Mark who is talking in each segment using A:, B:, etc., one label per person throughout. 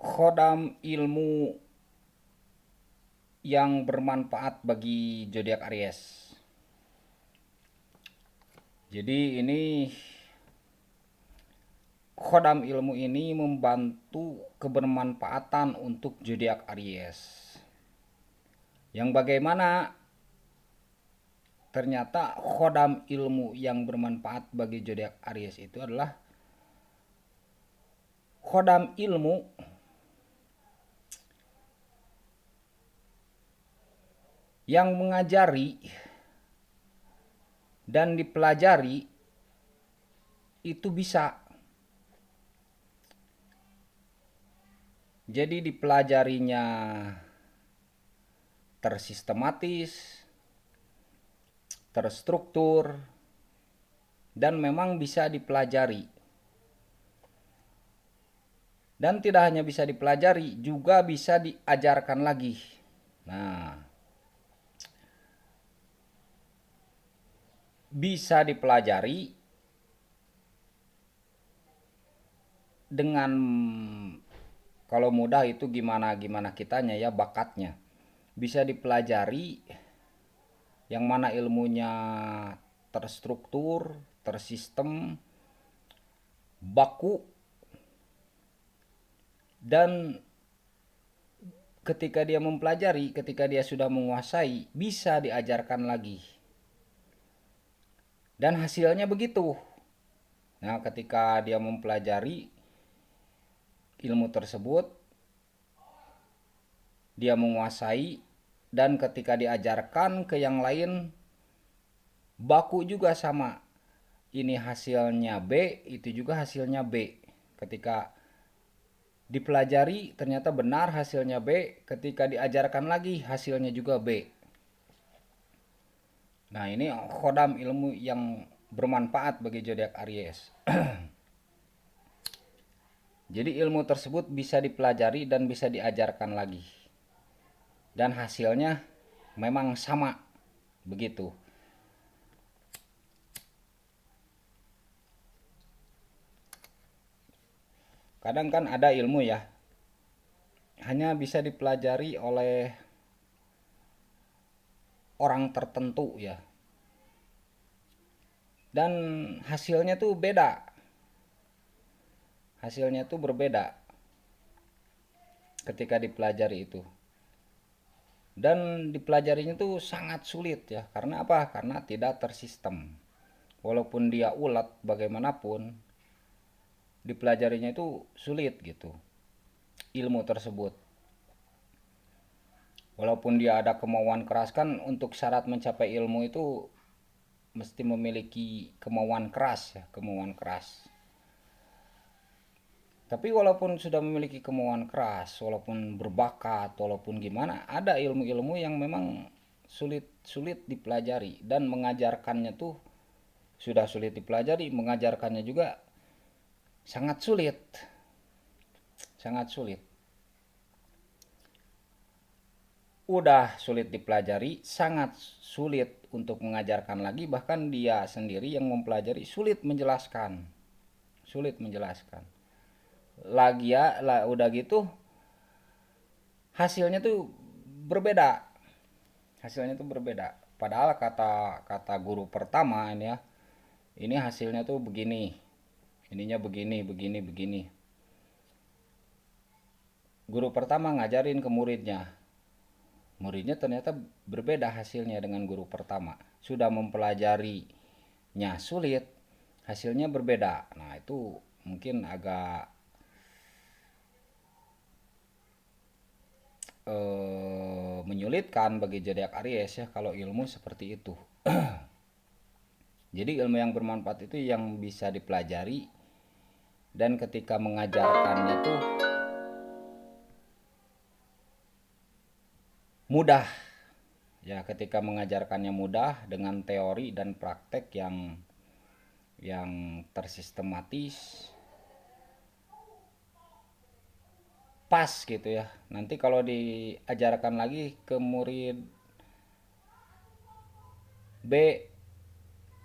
A: Khodam ilmu yang bermanfaat bagi zodiak Aries. Jadi ini khodam ilmu ini membantu kebermanfaatan untuk zodiak Aries. Yang bagaimana ternyata khodam ilmu yang bermanfaat bagi zodiak Aries itu adalah khodam ilmu yang mengajari dan dipelajari itu bisa. Jadi dipelajarinya tersistematis, terstruktur, dan memang bisa dipelajari. Dan tidak hanya bisa dipelajari, juga bisa diajarkan lagi. Nah, bisa dipelajari dengan, kalau mudah itu gimana kitanya ya, bakatnya. Bisa dipelajari yang mana ilmunya terstruktur, tersistem, baku, dan ketika dia mempelajari, ketika dia sudah menguasai, bisa diajarkan lagi. Dan hasilnya begitu. Nah, ketika dia mempelajari ilmu tersebut, dia menguasai, dan ketika diajarkan ke yang lain, baku juga sama. Ini hasilnya B, itu juga hasilnya B. Ketika dipelajari ternyata benar hasilnya B, ketika diajarkan lagi hasilnya juga B. Nah, ini khodam ilmu yang bermanfaat bagi zodiak Aries. Jadi ilmu tersebut bisa dipelajari dan bisa diajarkan lagi. Dan hasilnya memang sama, begitu. Kadang kan ada ilmu ya, hanya bisa dipelajari oleh orang tertentu ya. Dan hasilnya tuh beda. Hasilnya tuh berbeda ketika dipelajari itu. Dan dipelajarinya tuh sangat sulit ya. Karena apa? Karena tidak tersistem. Walaupun dia ulet bagaimanapun, dipelajarinya itu sulit gitu. Ilmu tersebut. Walaupun dia ada kemauan keras, kan untuk syarat mencapai ilmu itu mesti memiliki kemauan keras ya, kemauan keras. Tapi walaupun sudah memiliki kemauan keras, walaupun berbakat, walaupun gimana, ada ilmu-ilmu yang memang sulit dipelajari, dan mengajarkannya tuh sudah sulit dipelajari, mengajarkannya juga sangat sulit. Sangat sulit. Udah sulit dipelajari, sangat sulit untuk mengajarkan lagi, bahkan dia sendiri yang mempelajari sulit menjelaskan. Sulit menjelaskan. Lagi ya, udah gitu hasilnya tuh berbeda. Hasilnya tuh berbeda. Padahal kata guru pertama ini ya, ini hasilnya tuh begini. Ininya begini, begini, begini. Guru pertama ngajarin ke muridnya. Muridnya ternyata berbeda hasilnya dengan guru pertama. Sudah mempelajarinya sulit, hasilnya berbeda. Nah, itu mungkin agak menyulitkan bagi zodiak Aries ya kalau ilmu seperti itu. Jadi ilmu yang bermanfaat itu yang bisa dipelajari, dan ketika mengajarkannya itu mudah. Ya, ketika mengajarkannya mudah dengan teori dan praktek yang tersistematis, pas gitu ya. Nanti kalau diajarkan lagi ke murid B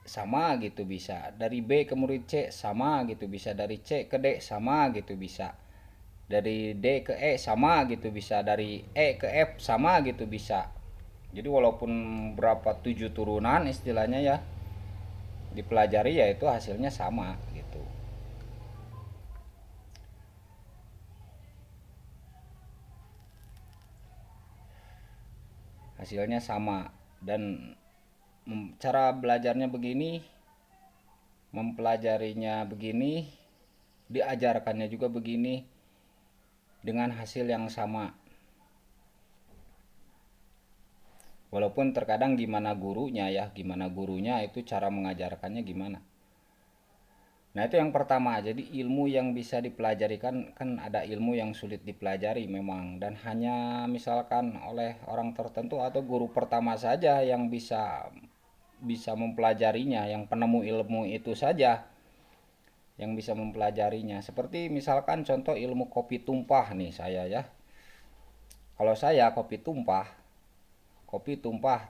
A: sama gitu bisa, dari B ke murid C sama gitu bisa, dari C ke D sama gitu bisa. dari D ke E sama gitu bisa, dari E ke F sama gitu bisa. Jadi walaupun berapa 7 turunan istilahnya ya dipelajari, ya itu hasilnya sama gitu. Hasilnya sama, dan cara belajarnya begini, mempelajarinya begini, diajarkannya juga begini dengan hasil yang sama. Walaupun terkadang gimana gurunya itu cara mengajarkannya gimana. Nah, itu yang pertama. Jadi ilmu yang bisa dipelajari kan ada ilmu yang sulit dipelajari memang, dan hanya misalkan oleh orang tertentu atau guru pertama saja yang bisa bisa mempelajarinya, yang penemu ilmu itu saja yang bisa mempelajarinya. Seperti misalkan contoh ilmu kopi tumpah nih saya ya. Kalau saya kopi tumpah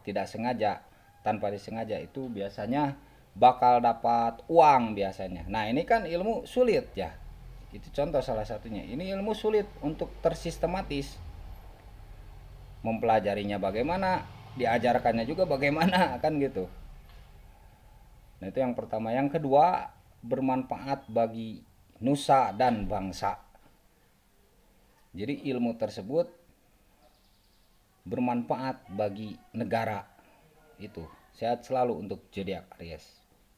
A: tidak sengaja, tanpa disengaja, itu biasanya bakal dapat uang biasanya. Nah, ini kan ilmu sulit ya. Itu contoh salah satunya. Ini ilmu sulit untuk tersistematis. Mempelajarinya bagaimana, diajarkannya juga bagaimana kan gitu. Nah, itu yang pertama. Yang kedua, bermanfaat bagi nusa dan bangsa. Jadi ilmu tersebut bermanfaat bagi negara. Itu sehat selalu untuk zodiak Aries.